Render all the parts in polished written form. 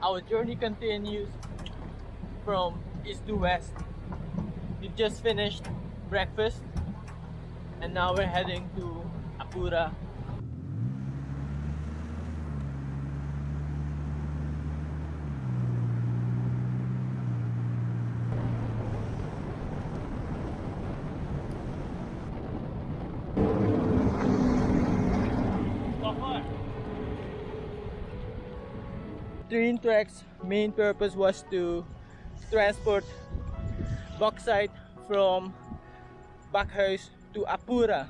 Our journey continues from east to west. We just finished breakfast and now we're heading to Apura. Train Trek's main purpose was to transport bauxite from Bakhuis to Apura.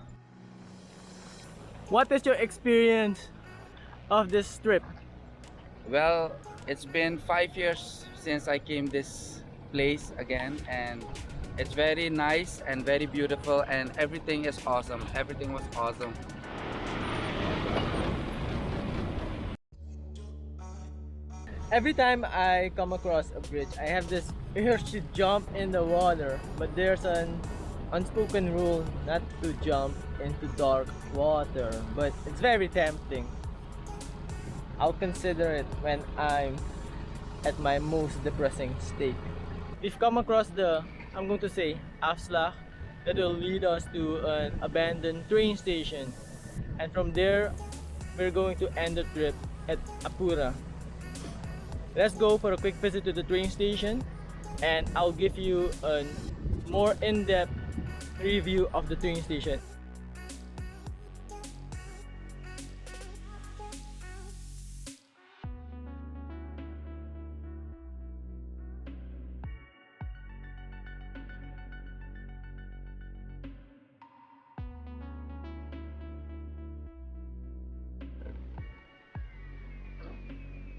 What is your experience of this trip? Well, it's been 5 years since I came this place again, and it's very nice and very beautiful, and everything is awesome. Everything was awesome. Every time I come across a bridge, I have this urge to jump in the water, but there's an unspoken rule not to jump into dark water, but it's very tempting. I'll consider it when I'm at my most depressing state. We've come across the, I'm going to say, afslag that will lead us to an abandoned train station, and from there we're going to end the trip at Apura. Let's go for a quick visit to the train station and I'll give you a more in-depth review of the train station.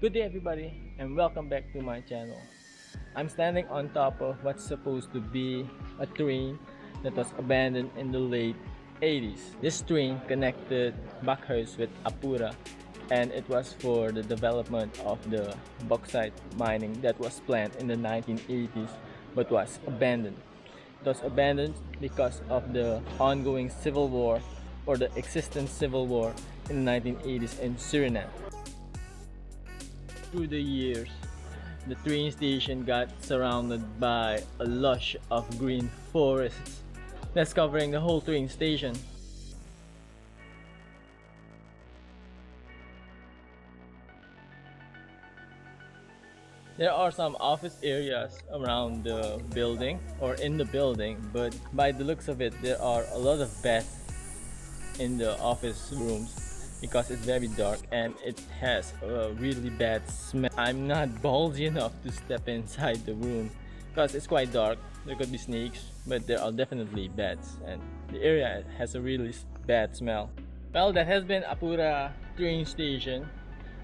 Good day everybody and welcome back to my channel. I'm standing on top of what's supposed to be a train that was abandoned in the late 80s. This train connected Bakhuis with Apura and it was for the development of the bauxite mining that was planned in the 1980s but was abandoned. It was abandoned because of the ongoing civil war or the existing civil war in the 1980s in Suriname. Through the years, the train station got surrounded by a lush of green forests that's covering the whole train station. There are some office areas around the building or in the building, but by the looks of it, there are a lot of beds in the office rooms because it's very dark and it has a really bad smell. I'm not ballsy enough to step inside the room because it's quite dark. There could be snakes, but there are definitely bats and the area has a really bad smell. Well, that has been Apura train station.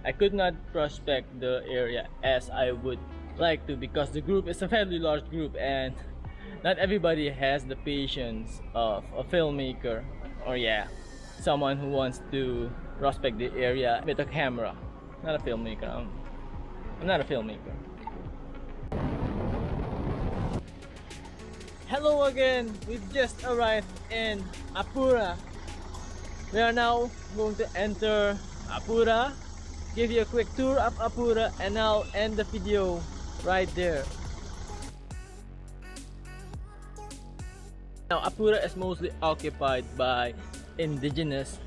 I could not prospect the area as I would like to because the group is a fairly large group and not everybody has the patience of a filmmaker or someone who wants to prospect the area with a camera. Not a filmmaker. I'm not a filmmaker. Hello again. We've just arrived in Apura. We are now going to enter Apura, give you a quick tour of Apura, and I'll end the video right there. Now Apura is mostly occupied by indigenous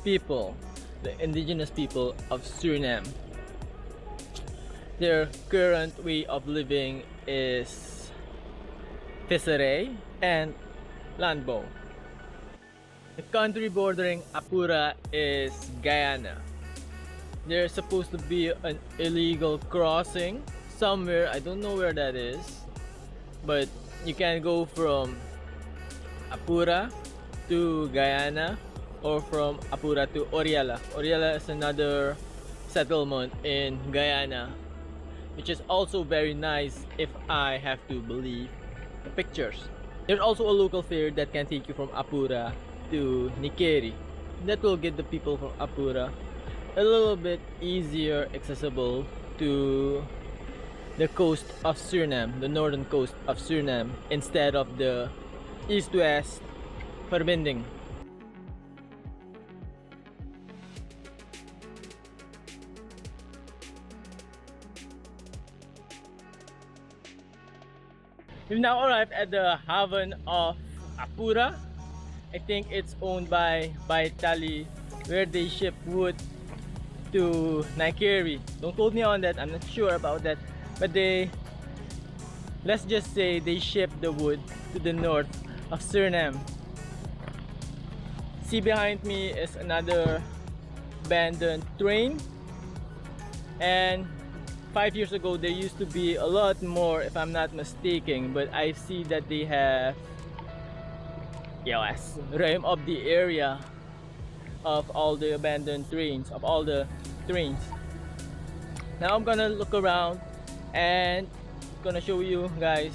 people, the indigenous people of Suriname. Their current way of living is vissery and landbouw. The country bordering Apura is Guyana. There's supposed to be an illegal crossing somewhere, I don't know where that is, but you can go from Apura to Guyana or from Apura to Oriala. Oriala is another settlement in Guyana, which is also very nice if I have to believe the pictures. There's also a local ferry that can take you from Apura to Nikeri. That will get the people from Apura a little bit easier accessible to the coast of Suriname, the northern coast of Suriname, instead of the east-west verbinding. We've now arrived at the haven of Apura. I think it's owned by Italy, where they ship wood to Nigeria. Don't quote me on that, I'm not sure about that. But let's just say they ship the wood to the north of Suriname. See, behind me is another abandoned train. And 5 years ago there used to be a lot more, if I'm not mistaken, but I see that they have rim up the area of all the abandoned trains, of all the trains. Now I'm gonna look around and gonna show you guys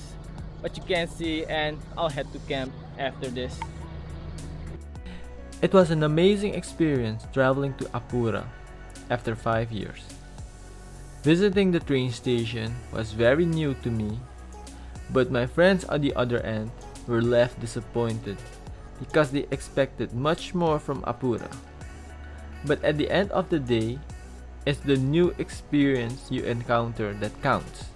what you can see, and I'll head to camp after this. It was an amazing experience traveling to Apura after 5 years. Visiting the train station was very new to me, but my friends on the other end were left disappointed because they expected much more from Apura. But at the end of the day, it's the new experience you encounter that counts.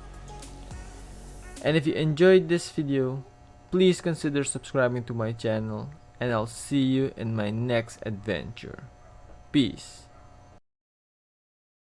And if you enjoyed this video, please consider subscribing to my channel, and I'll see you in my next adventure. Peace.